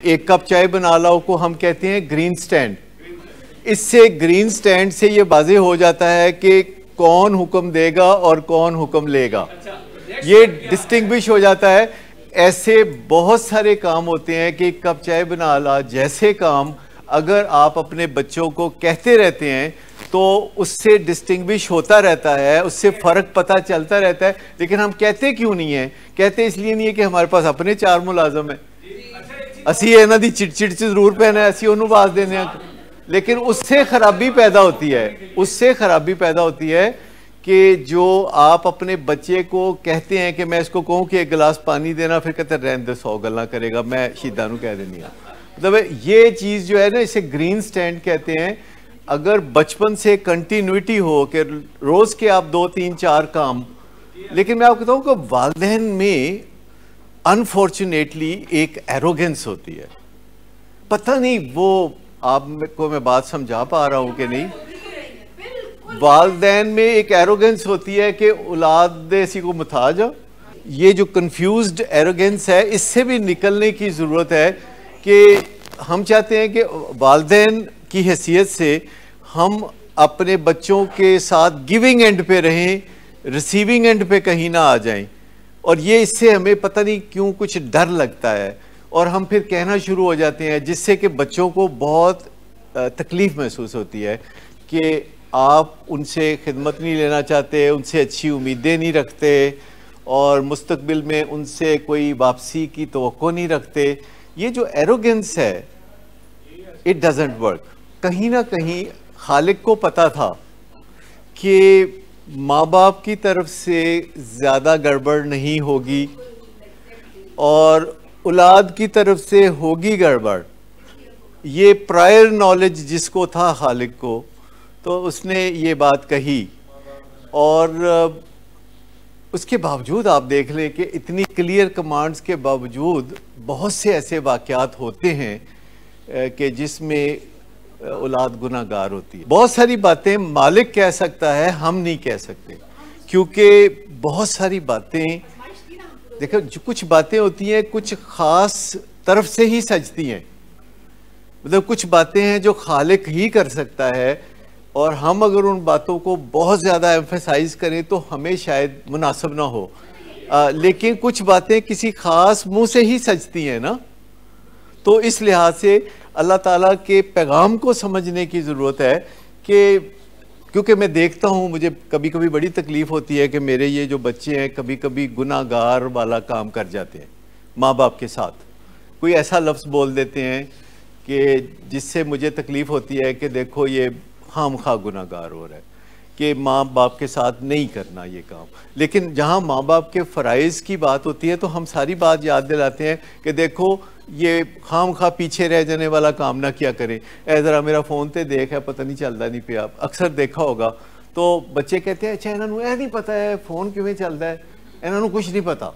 एक कप चाय बना लाओ को हम कहते हैं ग्रीन स्टैंड। इससे ग्रीन स्टैंड से ये वाज़ेह हो जाता है कि कौन हुक्म देगा और कौन हुक्म लेगा, ये डिस्टिंग्विश हो जाता है। ऐसे बहुत सारे काम होते हैं कि एक कप चाय बना ला जैसे काम अगर आप अपने बच्चों को कहते रहते हैं तो उससे डिस्टिंग्विश होता रहता है, उससे फ़र्क पता चलता रहता है। लेकिन हम कहते क्यों नहीं है? कहते इसलिए नहीं है कि हमारे पास अपने चार मुलाजम है, असी इन्हां दी चिड़चिड़ च जरूर पैना, असी उन्होंने आवाज़ देने, लेकिन उससे खराबी पैदा होती है। उससे खराबी पैदा होती है कि जो आप अपने बच्चे को कहते हैं कि मैं इसको कहूँ कि एक गिलास पानी देना, फिर कहते रहने दे 100 गल्लां करेगा, मैं शीदा नूं कह देनी। मतलब ये चीज़ जो है ना, इसे ग्रीन स्टैंड कहते हैं। अगर बचपन से कंटिन्यूटी हो कि रोज़ के आप 2 3 4 काम, लेकिन मैं आपको कहता हूँ कि वालिदैन में अनफॉर्चुनेटली एक एरोगेंस होती है। पता नहीं वो आपको मैं बात समझा पा रहा हूँ कि नहीं। वालिदैन में एक एरोगेंस होती है कि औलाद दे इसी को मुताज। ये जो कंफ्यूज्ड एरोगेंस है, इससे भी निकलने की ज़रूरत है कि हम चाहते हैं कि वालिदैन की हैसियत से हम अपने बच्चों के साथ गिविंग एंड पे रहें, रिसीविंग एंड पे कहीं ना आ जाएं। और ये इससे हमें पता नहीं क्यों कुछ डर लगता है और हम फिर कहना शुरू हो जाते हैं, जिससे कि बच्चों को बहुत तकलीफ़ महसूस होती है कि आप उनसे खिदमत नहीं लेना चाहते, उनसे अच्छी उम्मीदें नहीं रखते और मुस्तकबिल में उनसे कोई वापसी की तवक्को नहीं रखते। ये जो एरोगेंस है, इट डजंट वर्क। कहीं ना कहीं खालिक को पता था कि माँ बाप की तरफ से ज़्यादा गड़बड़ नहीं होगी और औलाद की तरफ से होगी गड़बड़। ये प्रायर नॉलेज जिसको था खालिक को, तो उसने ये बात कही। और उसके बावजूद आप देख लें कि इतनी क्लियर कमांड्स के बावजूद बहुत से ऐसे वाक़यात होते हैं कि जिसमें औलाद गुनाहगार होती है। बहुत सारी बातें मालिक कह सकता है, हम नहीं कह सकते, क्योंकि बहुत सारी बातें देखो, जो कुछ बातें होती हैं कुछ ख़ास तरफ से ही सजती हैं। मतलब कुछ बातें हैं जो खालिक ही कर सकता है और हम अगर उन बातों को बहुत ज़्यादा एम्फेसाइज करें तो हमें शायद मुनासिब ना हो। लेकिन कुछ बातें किसी ख़ास मुंह से ही सजती हैं ना, तो इस लिहाज से अल्लाह ताला के पैगाम को समझने की ज़रूरत है कि क्योंकि मैं देखता हूँ, मुझे कभी कभी बड़ी तकलीफ़ होती है कि मेरे ये जो बच्चे हैं कभी कभी गुनाहगार वाला काम कर जाते हैं माँ बाप के साथ। कोई ऐसा लफ्ज़ बोल देते हैं कि जिससे मुझे तकलीफ़ होती है कि देखो ये खामखा गुनाहगार हो रहा है, कि माँ बाप के साथ नहीं करना ये काम। लेकिन जहाँ माँ बाप के फ़राइज़ की बात होती है तो हम सारी बात याद दिलाते हैं कि देखो ये खामखा पीछे रह जाने वाला काम ना किया करें। ऐ ज़रा मेरा फ़ोन ते देख है, पता नहीं चलता नहीं पे। आप अक्सर देखा होगा तो बच्चे कहते हैं अच्छा इन्होंने ऐ नहीं पता है फ़ोन किवें चलता है, इन्होंने कुछ नहीं पता,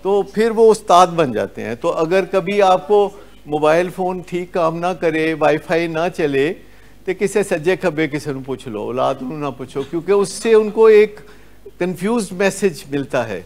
तो फिर वो उस्ताद बन जाते हैं। तो अगर कभी आपको मोबाइल फ़ोन ठीक काम ना करे, वाईफाई ना चले, तो किसी सज्जे खब्बे किसी को पूछ लो, औलाद ना पूछो, क्योंकि उससे उनको एक कन्फ्यूज मैसेज मिलता है।